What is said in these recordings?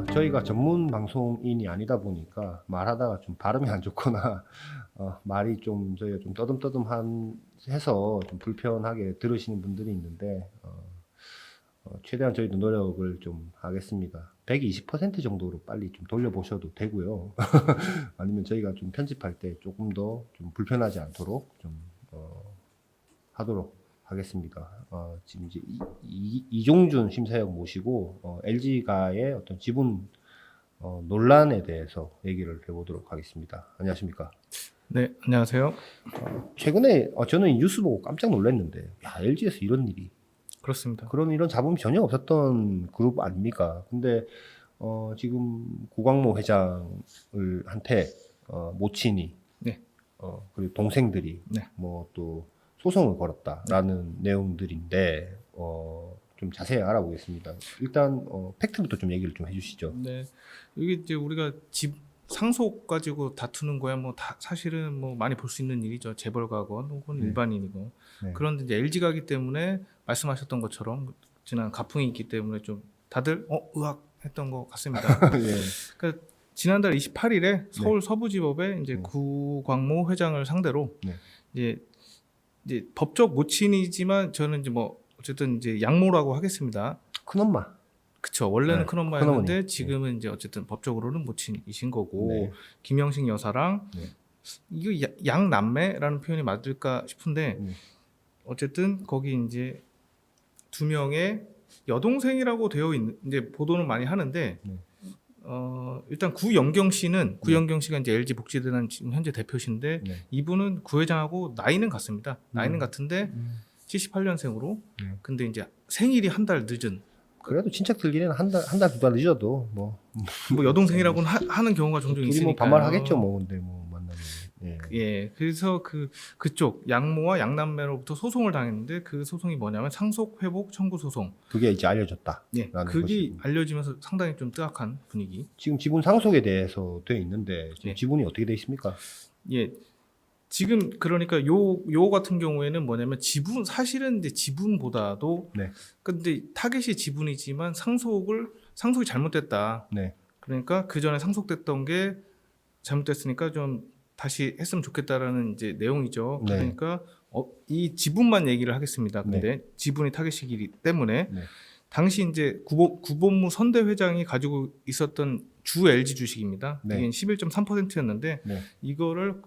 저희가 전문 방송인이 아니다 보니까 말하다가 좀 발음이 안 좋거나 말이 좀 저희가 좀 떠듬떠듬한 해서 좀 불편하게 들으시는 분들이 있는데 최대한 저희도 노력을 좀 하겠습니다. 120% 정도로 빨리 좀 돌려보셔도 되고요. 아니면 저희가 좀 편집할 때 조금 더 좀 불편하지 않도록 좀 하도록 하겠습니다. 지금 이제 이종준 심사위원 모시고 LG가의 어떤 지분 논란에 대해서 얘기를 해보도록 하겠습니다. 안녕하십니까? 네, 안녕하세요. 최근에 저는 뉴스 보고 깜짝 놀랐는데, 야, LG에서 이런 일이, 그렇습니다. 이런 잡음이 전혀 없었던 그룹 아닙니까? 근데 지금 구광모 회장을 한테 모친이, 네. 그리고 동생들이 네. 뭐 또 소송을 걸었다라는 내용들인데 좀 자세히 알아보겠습니다. 일단 팩트부터 좀 얘기를 좀 해주시죠. 네, 이게 이제 우리가 집 상속 가지고 다투는 거야 뭐 다 사실은 뭐 많이 볼 수 있는 일이죠. 재벌가건 혹은 네. 일반인이고. 네. 그런데 이제 LG가기 때문에 말씀하셨던 것처럼 지난 가풍이 있기 때문에 좀 다들 의학했던 것 같습니다. 예. 그러니까 지난달 28일에 서울 서부지법에 이제 네. 구광모 회장을 상대로 네. 이제 법적 모친이지만 저는 이제 뭐 어쨌든 이제 양모라고 하겠습니다. 큰엄마. 그쵸. 원래는 네, 큰엄마였는데 큰어머니. 지금은 이제 어쨌든 법적으로는 모친이신 거고 네. 김영식 여사랑 네. 이거 양남매라는 표현이 맞을까 싶은데 네. 어쨌든 거기 이제 두 명의 여동생이라고 되어 있는 이제 보도는 많이 하는데 네. 일단 구영경 씨가 이제 LG 복지재단 지금 현재 대표신데 네. 이분은 구 회장하고 나이는 같습니다. 나이는 같은데 78년생으로 네. 근데 이제 생일이 한 달 늦은 그래도 친척 들기는 한 달, 두 달 늦어도 뭐 여동생이라고는 하는 경우가 종종 둘이 있으니까 뭐 반말하겠죠, 뭐. 근데 뭐 만나면. 예. 예, 그래서 그쪽 양모와 양남매로부터 소송을 당했는데 그 소송이 뭐냐면 상속 회복 청구 소송. 그게 이제 알려졌다. 예, 그게 알려지면서 상당히 좀 뜨악한 분위기. 지금 지분 상속에 대해서 되어 있는데 지금 네. 지분이 어떻게 되어 있습니까? 예, 지금 그러니까 요 같은 경우에는 뭐냐면 사실은 이제 지분보다도 네. 근데 타겟이 지분이지만 상속이 잘못됐다. 네. 그러니까 그 전에 상속됐던 게 잘못됐으니까 좀 다시 했으면 좋겠다라는 이제 내용이죠. 네. 그러니까 이 지분만 얘기를 하겠습니다. 근데 지분이 타겟이기 때문에 네. 당시 이제 구본무 선대 회장이 가지고 있었던 주 LG 주식입니다. 네. 이게 11.3%였는데 네. 이거를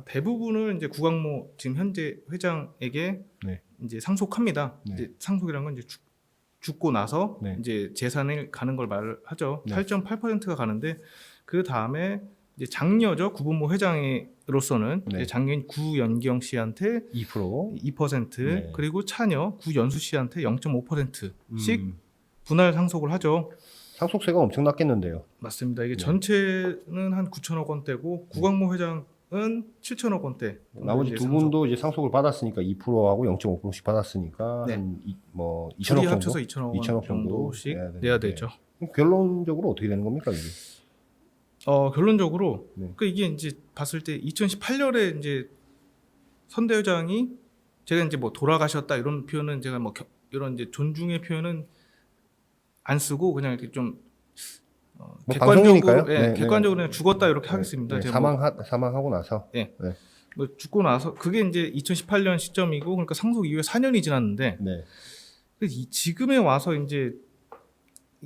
대부분을 이제 구광모 지금 현재 회장에게 네. 이제 상속합니다. 네. 이제 상속이라는 건 이제 죽고 나서 네. 이제 재산을 가는 걸 말하죠. 네. 8.8%가 가는데 그 다음에 이제 장녀죠. 구본모 회장으로서는 네. 이제 장녀인 구연경 씨한테 2%. 2% 네. 그리고 차녀 구연수 씨한테 0.5%씩 분할 상속을 하죠. 상속세가 엄청 낮겠는데요. 맞습니다. 이게 네. 전체는 한 9천억 원대고 구광모 회장은 7천억 원대. 나머지 두 분도 이제 상속을 받았으니까 2%하고 0.5%씩 받았으니까 네. 한 2천억 둘이 정도. 합쳐서 2천억 원 2천억 정도씩 내야 내야 되죠. 그럼 결론적으로 어떻게 되는 겁니까, 이게? 결론적으로 네. 이게 이제 봤을 때 2018년에 이제 선대 회장이 제가 이제 뭐 돌아가셨다 이런 표현은 제가 뭐 이런 이제 존중의 표현은 안 쓰고 그냥 이렇게 좀 방송이니까요. 객관적으로 네, 객관적으로 네. 그냥 죽었다 이렇게 네, 하겠습니다. 네, 제가 뭐 사망하고 나서. 뭐 죽고 나서 그게 이제 2018년 시점이고 그러니까 상속 이후에 4년이 지났는데 네. 지금에 와서 이제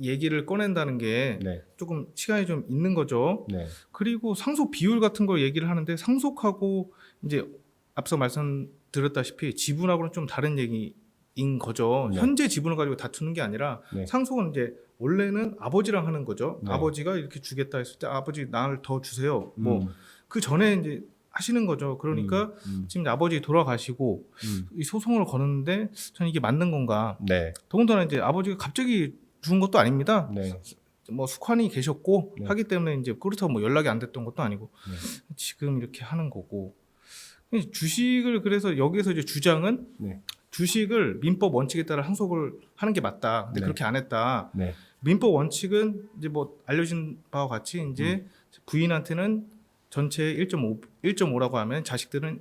얘기를 꺼낸다는 게 네. 조금 시간이 좀 있는 거죠. 네. 그리고 상속 비율 같은 걸 얘기를 하는데 상속하고 이제 앞서 말씀드렸다시피 지분하고는 좀 다른 얘기인 거죠. 네. 현재 지분을 가지고 다투는 게 아니라 네. 상속은 이제 원래는 아버지랑 하는 거죠. 네. 아버지가 이렇게 주겠다 했을 때 아버지 나를 더 주세요. 뭐 그 전에 이제 하시는 거죠. 그러니까 지금 아버지 돌아가시고 이 소송을 거는데 저는 이게 맞는 건가? 네. 더군다나 이제 아버지가 갑자기 죽은 것도 아닙니다. 네. 뭐 숙환이 계셨고 네. 하기 때문에 이제 그렇다고 뭐 연락이 안 됐던 것도 아니고 네. 지금 이렇게 하는 거고 주식을 그래서 여기서 이제 주장은 네. 주식을 민법 원칙에 따라 상속을 하는 게 맞다. 근데 네. 그렇게 안 했다. 네. 민법 원칙은 이제 뭐 알려진 바와 같이 이제 부인한테는 전체 1.5라고 하면 자식들은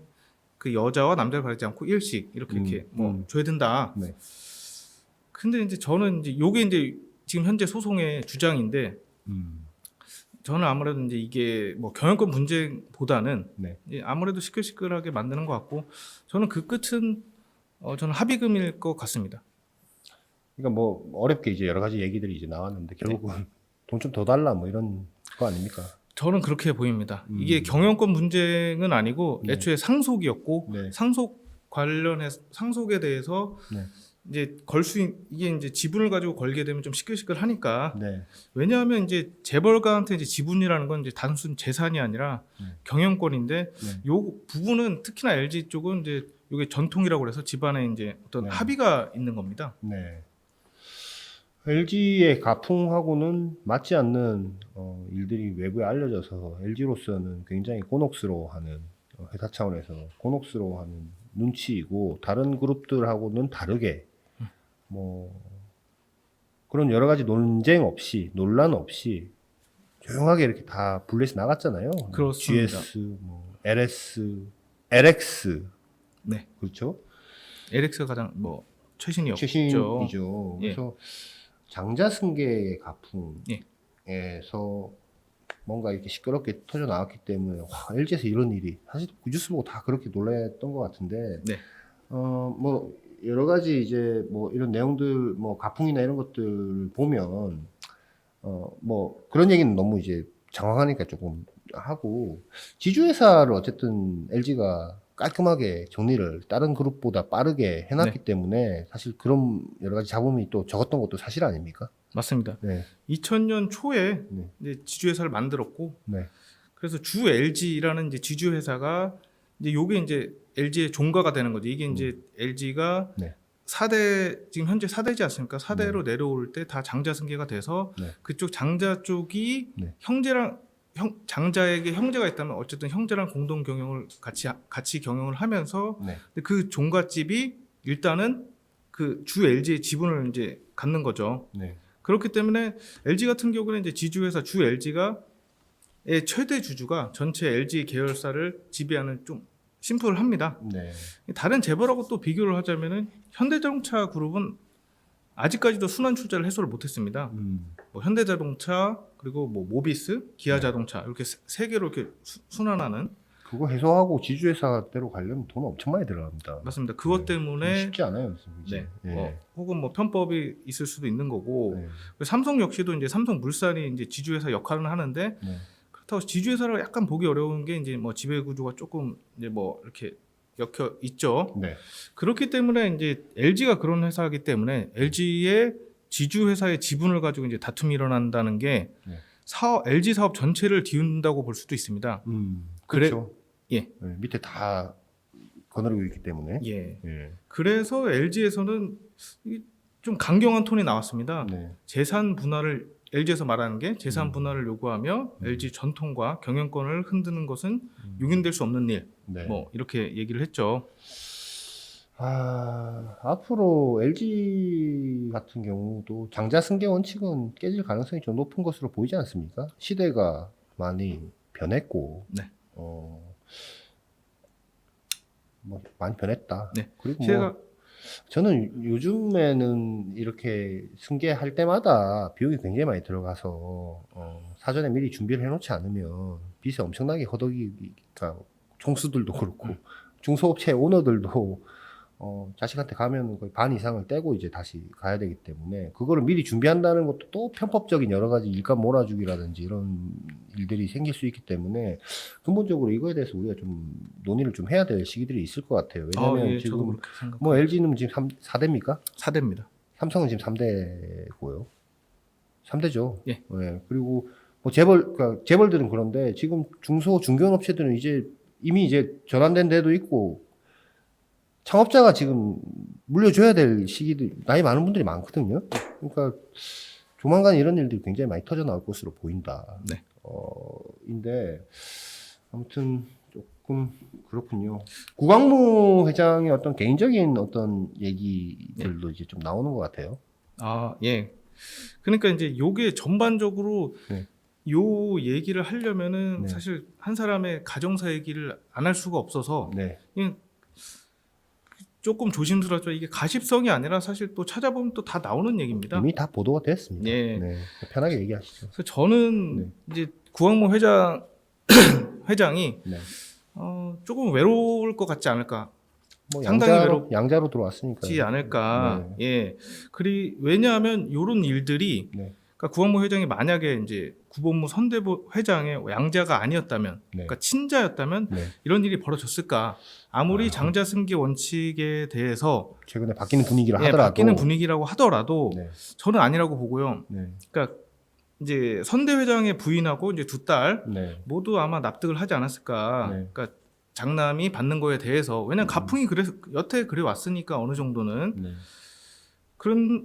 그 여자와 남자를 가리지 않고 일씩 이렇게 뭐 줘야 된다. 네. 근데 이제 저는 이제 요게 이제 지금 현재 소송의 주장인데 저는 아무래도 이제 이게 뭐 경영권 분쟁보다는 네. 이제 아무래도 시끌시끌하게 만드는 것 같고 저는 그 끝은 저는 합의금일 것 같습니다. 그러니까 뭐 어렵게 이제 여러 가지 얘기들이 이제 나왔는데 결국은 돈 좀 더 달라 뭐 이런 거 아닙니까? 저는 그렇게 보입니다. 이게 경영권 분쟁은 아니고 네. 애초에 상속이었고 네. 상속에 대해서 네. 이제 이게 이제 지분을 가지고 걸게 되면 좀 시끌시끌하니까 네. 왜냐하면 이제 재벌가한테 이제 지분이라는 건 이제 단순 재산이 아니라 경영권인데 네. 요 부분은 특히나 LG 쪽은 이제 이게 전통이라고 그래서 집안에 이제 어떤 네. 합의가 있는 겁니다. 네. LG의 가풍하고는 맞지 않는 일들이 외부에 알려져서 LG로서는 굉장히 곤혹스러워하는 회사 차원에서 곤혹스러워하는 눈치이고 다른 그룹들하고는 다르게 뭐 그런 여러 가지 논쟁 없이 논란 없이 조용하게 이렇게 다 분리해서 나갔잖아요. 뭐 그렇습니다. GS, 뭐 LS, LX 네. 그렇죠. LX가 가장 뭐 최신이었죠. 최신이죠. 예. 그래서 장자승계의 예. 가풍에서 뭔가 이렇게 시끄럽게 터져 나왔기 때문에 와, LG에서 이런 일이 사실 그 뉴스 보고 다 그렇게 놀랐던 것 같은데 네. 뭐 여러 가지 이제 뭐 이런 내용들 뭐 가풍이나 이런 것들 보면 뭐 그런 얘기는 너무 이제 장황하니까 조금 하고 지주회사를 어쨌든 LG가 깔끔하게 정리를 다른 그룹보다 빠르게 해놨기 때문에 사실 그런 여러 가지 잡음이 또 적었던 것도 사실 아닙니까? 맞습니다. 네. 2000년 초에 네. 이제 지주회사를 만들었고 네. 그래서 주 LG라는 이제 지주회사가 이제 요게 이제 LG의 종가가 되는 거죠. 이게 이제 LG가 네. 4대 지금 현재 4대지 않습니까? 4대로 내려올 때 다 장자 승계가 돼서 네. 그쪽 장자 쪽이 네. 장자에게 형제가 있다면 어쨌든 형제랑 공동 경영을 같이 경영을 하면서 네. 근데 그 종갓집이 일단은 그 주 LG의 지분을 이제 갖는 거죠. 네. 그렇기 때문에 LG 같은 경우는 이제 지주회사 주 LG가 최대 주주가 전체 LG 계열사를 지배하는 좀 심플합니다. 네. 다른 재벌하고 또 비교를 하자면은 현대자동차 그룹은 아직까지도 순환 출자를 해소를 못했습니다. 뭐 현대자동차 그리고 뭐 모비스, 기아자동차 이렇게 세 개로 이렇게 순환하는 그거 해소하고 지주회사대로 가려면 돈 엄청 많이 들어갑니다. 맞습니다. 그것 네. 때문에 쉽지 않아요. 네. 네. 혹은 뭐 편법이 있을 수도 있는 거고 네. 삼성 역시도 이제 삼성물산이 이제 지주회사 역할을 하는데 네. 그렇다고 지주회사를 약간 보기 어려운 게 이제 뭐 지배 구조가 조금 이제 뭐 이렇게 엮여 있죠. 네. 그렇기 때문에 이제 LG가 그런 회사이기 때문에 LG의 지주회사의 지분을 가지고 이제 다툼이 일어난다는 게 네. LG 사업 전체를 뒤흔든다고 볼 수도 있습니다. 그렇죠. 예. 네, 밑에 다 거느리고 있기 때문에. 예. 예. 그래서 LG에서는 좀 강경한 톤이 나왔습니다. 네. 재산 분할을 LG에서 말하는 게 재산 분할을 요구하며 LG 전통과 경영권을 흔드는 것은 용인될 수 없는 일. 네. 뭐 이렇게 얘기를 했죠. 앞으로 LG 같은 경우도 장자 승계 원칙은 깨질 가능성이 좀 높은 것으로 보이지 않습니까? 시대가 많이 변했고, 네. 뭐 많이 변했다. 네. 그리고 시대가 저는 요즘에는 이렇게 승계할 때마다 비용이 굉장히 많이 들어가서 사전에 미리 준비를 해놓지 않으면 빚에 엄청나게 허덕이니까 총수들도 그렇고 중소업체 오너들도 자식한테 가면 거의 반 이상을 떼고 이제 다시 가야 되기 때문에 그거를 미리 준비한다는 것도 또 편법적인 여러 가지 일감 몰아주기라든지 이런 일들이 생길 수 있기 때문에 근본적으로 이거에 대해서 우리가 좀 논의를 좀 해야 될 시기들이 있을 것 같아요. 왜냐하면 예, 저도 지금 그렇게 생각합니다. 뭐 LG는 지금 4대입니까? 4대입니다. 삼성은 지금 3대고요. 3대죠. 예. 그리고 뭐 그러니까 재벌들은 그런데 지금 중소 중견 업체들은 이제 이미 이제 전환된 데도 있고 창업자가 지금 물려줘야 될 시기들 나이 많은 분들이 많거든요. 그러니까 조만간 이런 일들이 굉장히 많이 터져 나올 것으로 보인다. 네. 인데 아무튼 조금 그렇군요. 구광무 회장의 어떤 개인적인 어떤 얘기들도 이제 좀 나오는 것 같아요. 예. 그러니까 이제 요게 전반적으로 네. 요 얘기를 하려면은 네. 사실 한 사람의 가정사 얘기를 안 할 수가 없어서 네. 그냥 조금 조심스럽죠. 이게 가십성이 아니라 사실 또 찾아보면 또 다 나오는 얘기입니다. 이미 다 보도가 됐습니다. 예. 네. 편하게 얘기하시죠. 그래서 저는 네. 이제 구광모 회장이 네. 조금 외로울 것 같지 않을까. 뭐 상당히 양자로 들어왔으니까. 지 않을까. 네. 예. 왜냐하면 이런 일들이 네. 그러니까 구광모 회장이 만약에 이제 구본무 선대부 회장의 양자가 아니었다면, 네. 그러니까 친자였다면 네. 이런 일이 벌어졌을까? 아무리 장자승계 원칙에 대해서 최근에 바뀌는 분위기를 예, 하더라도 바뀌는 분위기라고 하더라도 네. 저는 아니라고 보고요. 네. 그러니까 이제 선대 회장의 부인하고 이제 두 딸 네. 모두 아마 납득을 하지 않았을까. 네. 그러니까 장남이 받는 거에 대해서 왜냐면 가풍이 그래서 여태 그래 왔으니까 어느 정도는 네.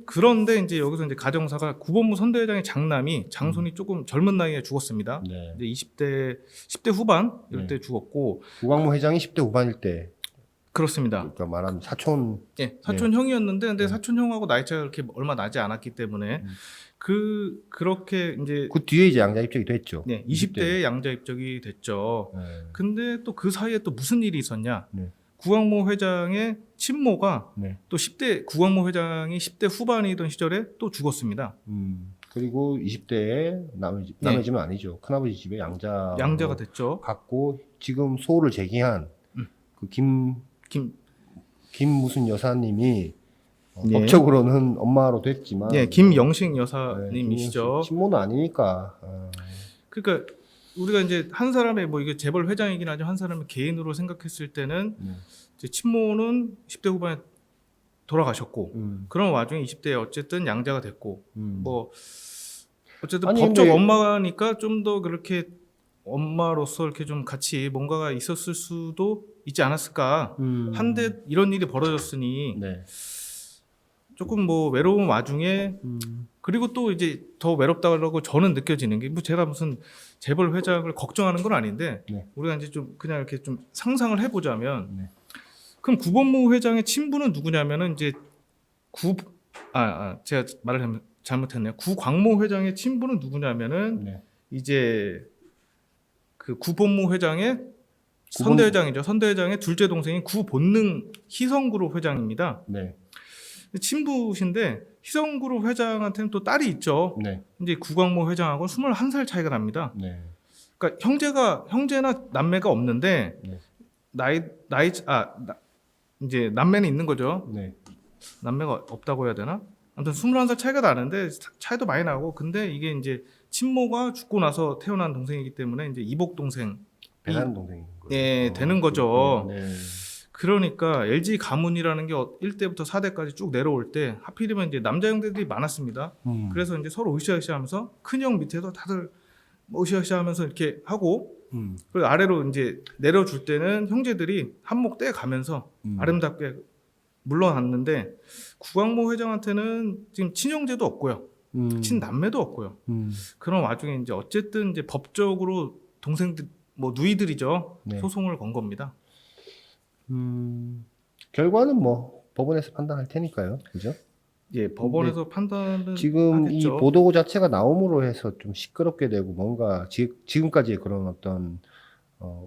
그런데 이제 여기서 이제 가정사가 구본무 선대회장의 장남이 장손이 조금 젊은 나이에 죽었습니다. 네. 이제 10대 후반 이럴 네. 때 죽었고 구광모 회장이 10대 후반일 때 그렇습니다. 그러니까 말하는 사촌 예, 사촌 형이었는데 근데 네. 사촌 형하고 나이 차이가 그렇게 얼마 나지 않았기 때문에 그렇게 이제 그 뒤에 이제 양자 입적이 됐죠. 네, 20대에 양자 입적이 됐죠. 네. 근데 또 그 사이에 또 무슨 일이 있었냐? 네. 구광모 회장의 친모가 네. 또 구광모 회장이 10대 후반이던 시절에 또 죽었습니다. 그리고 20대에 남의 집은 아니죠. 큰아버지 집에 양자가 됐죠. 갖고 지금 소를 제기한 그 김 무슨 여사님이 예. 법적으로는 엄마로 됐지만 예, 김영식 네, 여사님이시죠. 친모는 아니니까. 그러니까 우리가 이제 한 사람의 뭐 이게 재벌 회장이긴 하지만 한 사람의 개인으로 생각했을 때는 네. 이제 친모는 10대 후반에 돌아가셨고 그런 와중에 20대에 어쨌든 양자가 됐고 뭐 어쨌든 아니, 법적 근데- 엄마니까 좀 더 그렇게 엄마로서 이렇게 좀 같이 뭔가가 있었을 수도 있지 않았을까. 한데 이런 일이 벌어졌으니 네. 조금 뭐 외로운 와중에 그리고 또 이제 더 외롭다고 저는 느껴지는 게 뭐 제가 무슨 재벌 회장을 걱정하는 건 아닌데 네. 우리가 이제 좀 그냥 이렇게 좀 상상을 해보자면 네. 그럼 구본무 회장의 친부는 누구냐면은 이제 제가 말을 잘못했네요. 구광모 회장의 친부는 누구냐면은 네. 이제 그 구본무 회장의 선대회장이죠. 선대회장의 둘째 동생인 구본능 희성그룹 회장입니다. 네. 친부신데 희성그룹 회장한테는 또 딸이 있죠. 네. 이제 구광모 회장하고 21살 차이가 납니다. 네. 그러니까 형제나 남매가 없는데 네. 이제 남매는 있는 거죠. 네. 남매가 없다고 해야 되나? 아무튼 21살 차이가 나는데 차이도 많이 나고 근데 이게 이제 친모가 죽고 나서 태어난 동생이기 때문에 이제 이복 동생 배나는 동생인 거예요. 예, 되는 거죠. 네. 그러니까 LG 가문이라는 게 1대부터 4대까지 쭉 내려올 때 하필이면 이제 남자 형제들이 많았습니다. 그래서 이제 서로 으쌰으쌰하면서 큰형 밑에서 다들 뭐 으쌰으쌰하면서 이렇게 하고 그리고 아래로 이제 내려줄 때는 형제들이 한몫 떼 가면서 아름답게 물러났는데 구광모 회장한테는 지금 친형제도 없고요, 친남매도 없고요. 그런 와중에 이제 어쨌든 이제 법적으로 동생들 뭐 누이들이죠. 네. 소송을 건 겁니다. 결과는 뭐 법원에서 판단할 테니까요. 그죠? 예, 법원에서 판단은 지금 하겠죠. 이 보도 자체가 나옴으로 해서 좀 시끄럽게 되고 뭔가 지금까지의 그런 어떤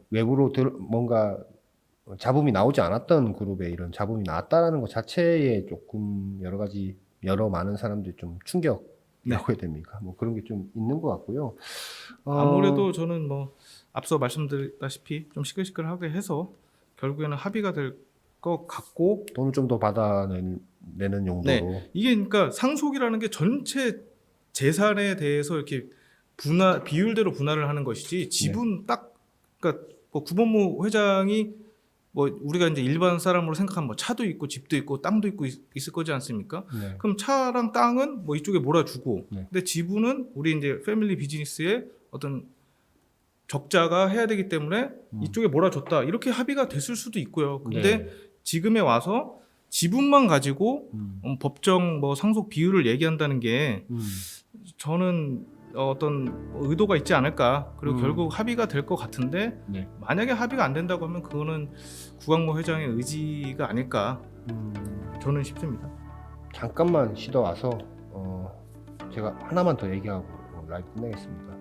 외부로 뭔가 잡음이 나오지 않았던 그룹에 이런 잡음이 나왔다라는 것 자체에 조금 여러 많은 사람들이 좀 충격이라고 해야 됩니까? 뭐 그런 게 좀 있는 것 같고요. 아무래도 저는 뭐 앞서 말씀드렸다시피 좀 시끌시끌하게 해서 결국에는 합의가 될 것 같고 돈을 좀 더 받아내는 용도로. 이게 그러니까 상속이라는 게 전체 재산에 대해서 이렇게 비율대로 분할을 하는 것이지 지분 그러니까 뭐 구본무 회장이 뭐 우리가 이제 일반 사람으로 생각하면 뭐 차도 있고 집도 있고 땅도 있고 있을 거지 않습니까? 네. 그럼 차랑 땅은 뭐 이쪽에 몰아주고 네. 근데 지분은 우리 이제 패밀리 비즈니스의 어떤 적자가 해야 되기 때문에 이쪽에 몰아줬다 이렇게 합의가 됐을 수도 있고요. 근데 네. 지금에 와서 지분만 가지고 법정 뭐 상속 비율을 얘기한다는 게 저는 어떤 의도가 있지 않을까. 그리고 결국 합의가 될 것 같은데 네. 만약에 합의가 안 된다고 하면 그거는 구광모 회장의 의지가 아닐까 저는 싶습니다. 잠깐만 쉬다 와서 제가 하나만 더 얘기하고 라이브 끝내겠습니다.